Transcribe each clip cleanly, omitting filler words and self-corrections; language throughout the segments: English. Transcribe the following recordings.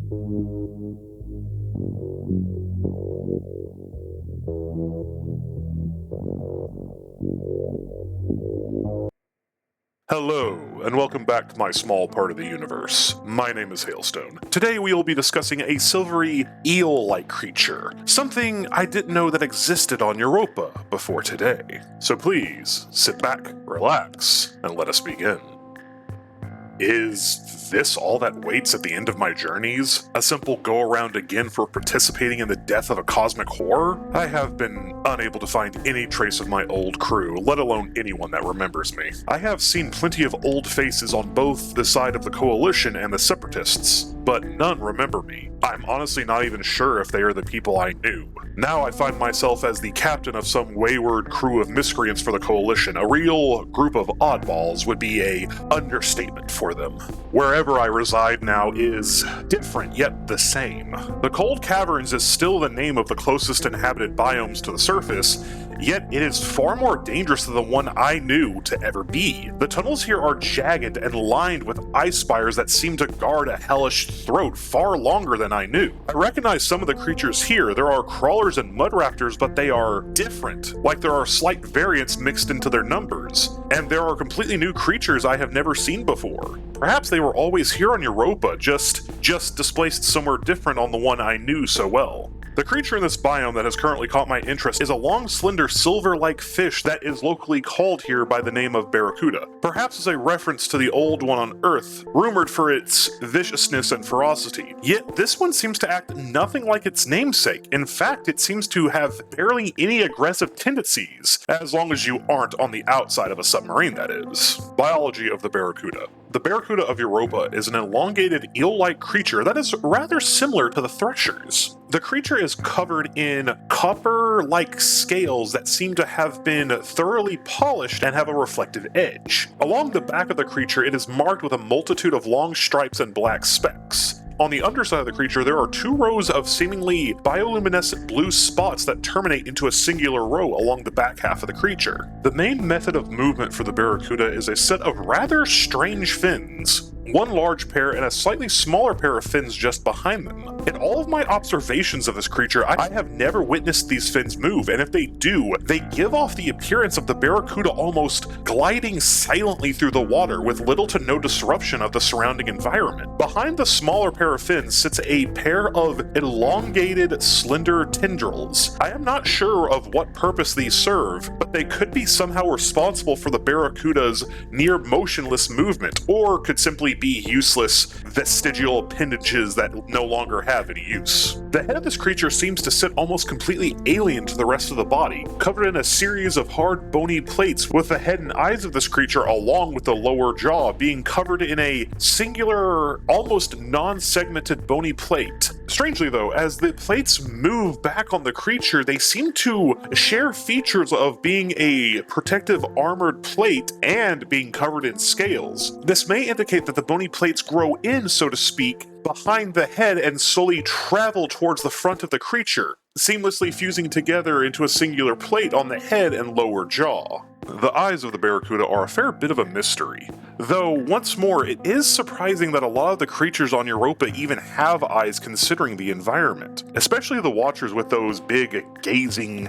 Hello, and welcome back to my small part of the universe. My name is Hailstone. Today we will be discussing a silvery, eel-like creature, something I didn't know that existed on Europa before today. So please, sit back, relax, and let us begin. Is this all that waits at the end of my journeys? A simple go-around again for participating in the death of a cosmic horror? I have been unable to find any trace of my old crew, let alone anyone that remembers me. I have seen plenty of old faces on both the side of the Coalition and the Separatists, but none remember me. I'm honestly not even sure if they are the people I knew. Now I find myself as the captain of some wayward crew of miscreants for the Coalition. A real group of oddballs would be an understatement for them. Wherever I reside now is different yet the same. The Cold Caverns is still the name of the closest inhabited biomes to the surface, yet it is far more dangerous than the one I knew to ever be. The tunnels here are jagged and lined with ice spires that seem to guard a hellish throat far longer than I knew. I recognize some of the creatures here. There are crawlers and mud raptors, but they are different, like there are slight variants mixed into their numbers. And there are completely new creatures I have never seen before. Perhaps they were always here on Europa, just displaced somewhere different on the one I knew so well. The creature in this biome that has currently caught my interest is a long, slender, silver-like fish that is locally called here by the name of Barracuda, perhaps as a reference to the old one on Earth, rumored for its viciousness and ferocity. Yet this one seems to act nothing like its namesake. In fact, it seems to have barely any aggressive tendencies, as long as you aren't on the outside of a submarine, that is. Biology of the Barracuda. The Barracuda of Europa is an elongated eel-like creature that is rather similar to the threshers. The creature is covered in copper-like scales that seem to have been thoroughly polished and have a reflective edge. Along the back of the creature, it is marked with a multitude of long stripes and black specks. On the underside of the creature, there are two rows of seemingly bioluminescent blue spots that terminate into a singular row along the back half of the creature. The main method of movement for the Barracuda is a set of rather strange fins. One large pair and a slightly smaller pair of fins just behind them. In all of my observations of this creature, I have never witnessed these fins move, and if they do, they give off the appearance of the Barracuda almost gliding silently through the water with little to no disruption of the surrounding environment. Behind the smaller pair of fins sits a pair of elongated, slender tendrils. I am not sure of what purpose these serve, but they could be somehow responsible for the Barracuda's near motionless movement, or could simply be useless vestigial appendages that no longer have any use. The head of this creature seems to sit almost completely alien to the rest of the body, covered in a series of hard bony plates, with the head and eyes of this creature along with the lower jaw being covered in a singular, almost non-segmented bony plate. Strangely though, as the plates move back on the creature, they seem to share features of being a protective armored plate and being covered in scales. This may indicate that the bony plates grow in, so to speak, behind the head and slowly travel towards the front of the creature, seamlessly fusing together into a singular plate on the head and lower jaw. The eyes of the Barracuda are a fair bit of a mystery, though once more it is surprising that a lot of the creatures on Europa even have eyes considering the environment, especially the Watchers with those big, gazing,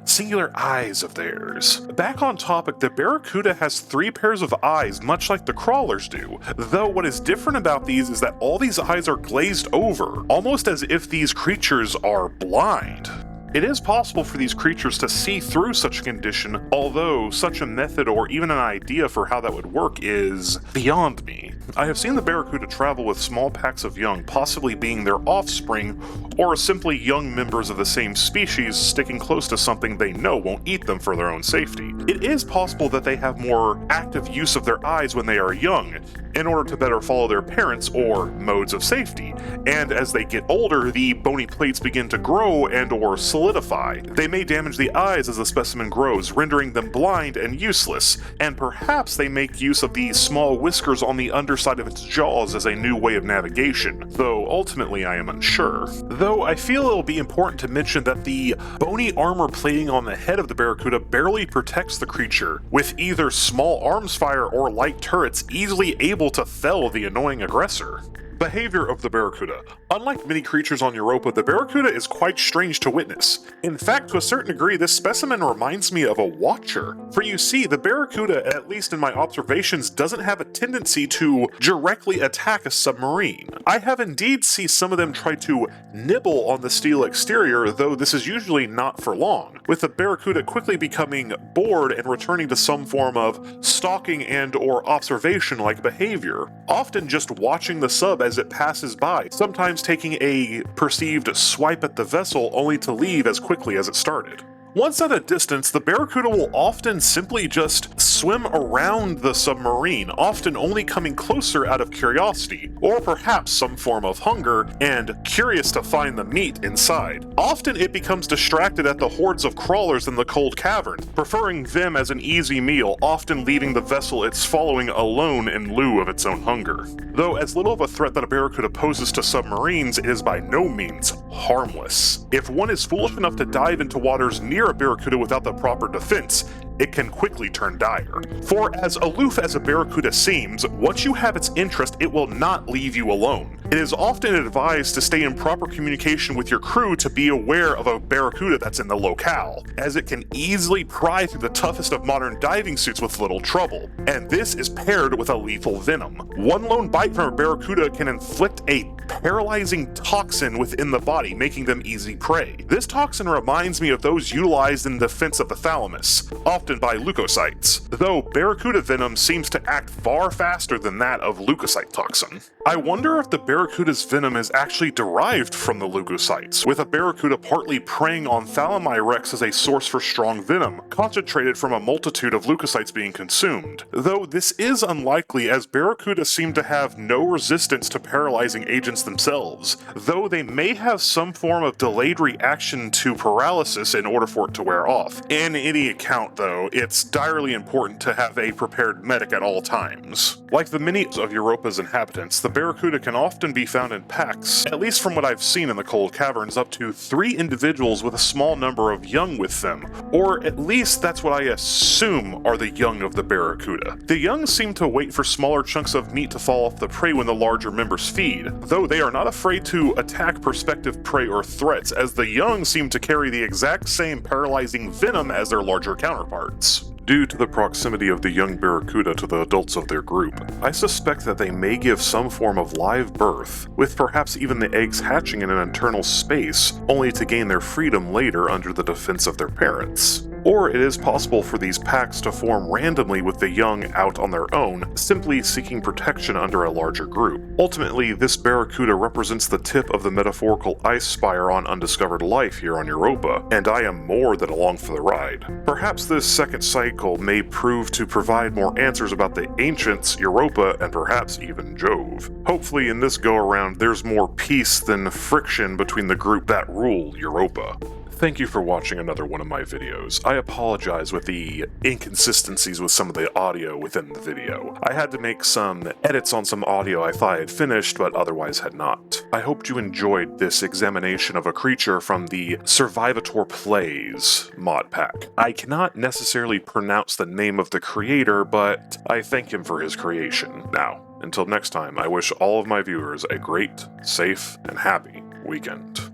singular eyes of theirs. Back on topic, the Barracuda has 3 pairs of eyes, much like the crawlers do, though what is different about these is that all these eyes are glazed over, almost as if these creatures are blind. It is possible for these creatures to see through such a condition, although such a method or even an idea for how that would work is beyond me. I have seen the Barracuda travel with small packs of young, possibly being their offspring, or simply young members of the same species sticking close to something they know won't eat them for their own safety. It is possible that they have more active use of their eyes when they are young, in order to better follow their parents or modes of safety, and as they get older, the bony plates begin to grow and or solidify. They may damage the eyes as the specimen grows, rendering them blind and useless, and perhaps they make use of the small whiskers on the underside of its jaws as a new way of navigation, though ultimately I am unsure. Though I feel it'll be important to mention that the bony armor plating on the head of the Barracuda barely protects the creature, with either small arms fire or light turrets easily able to fell the annoying aggressor. Behavior of the Barracuda. Unlike many creatures on Europa, the Barracuda is quite strange to witness. In fact, to a certain degree, this specimen reminds me of a watcher. For you see, the Barracuda, at least in my observations, doesn't have a tendency to directly attack a submarine. I have indeed seen some of them try to nibble on the steel exterior, though this is usually not for long, with the Barracuda quickly becoming bored and returning to some form of stalking and or observation-like behavior, often just watching the sub as it passes by, sometimes taking a perceived swipe at the vessel only to leave as quickly as it started. Once at a distance, the Barracuda will often simply just swim around the submarine, often only coming closer out of curiosity, or perhaps some form of hunger, and curious to find the meat inside. Often it becomes distracted at the hordes of crawlers in the cold cavern, preferring them as an easy meal, often leaving the vessel it's following alone in lieu of its own hunger. Though as little of a threat that a Barracuda poses to submarines, it is by no means harmless. If one is foolish enough to dive into waters near a Barracuda without the proper defense, it can quickly turn dire. For as aloof as a Barracuda seems, once you have its interest, it will not leave you alone. It is often advised to stay in proper communication with your crew to be aware of a Barracuda that's in the locale, as it can easily pry through the toughest of modern diving suits with little trouble, and this is paired with a lethal venom. One lone bite from a Barracuda can inflict a paralyzing toxin within the body, making them easy prey. This toxin reminds me of those utilized in defense of the thalamus, often by leukocytes, though Barracuda venom seems to act far faster than that of leukocyte toxin. I wonder if the Barracuda's venom is actually derived from the leukocytes, with a Barracuda partly preying on Thalami-rex as a source for strong venom, concentrated from a multitude of leukocytes being consumed. Though this is unlikely, as Barracuda seem to have no resistance to paralyzing agents themselves, though they may have some form of delayed reaction to paralysis in order for it to wear off. In any account, though, it's direly important to have a prepared medic at all times. Like the many of Europa's inhabitants, the Barracuda can often be found in packs, at least from what I've seen in the cold caverns, up to 3 individuals with a small number of young with them, or at least that's what I assume are the young of the Barracuda. The young seem to wait for smaller chunks of meat to fall off the prey when the larger members feed, though they are not afraid to attack prospective prey or threats, as the young seem to carry the exact same paralyzing venom as their larger counterparts. Due to the proximity of the young Barracuda to the adults of their group, I suspect that they may give some form of live birth, with perhaps even the eggs hatching in an internal space, only to gain their freedom later under the defense of their parents. Or it is possible for these packs to form randomly with the young out on their own, simply seeking protection under a larger group. Ultimately, this Barracuda represents the tip of the metaphorical ice spire on undiscovered life here on Europa, and I am more than along for the ride. Perhaps this second cycle may prove to provide more answers about the ancients, Europa, and perhaps even Jove. Hopefully in this go-around there's more peace than friction between the group that rule Europa. Thank you for watching another one of my videos. I apologize with the inconsistencies with some of the audio within the video. I had to make some edits on some audio I thought I had finished, but otherwise had not. I hoped you enjoyed this examination of a creature from the Survivator Plays mod pack. I cannot necessarily pronounce the name of the creator, but I thank him for his creation. Now, until next time, I wish all of my viewers a great, safe, and happy weekend.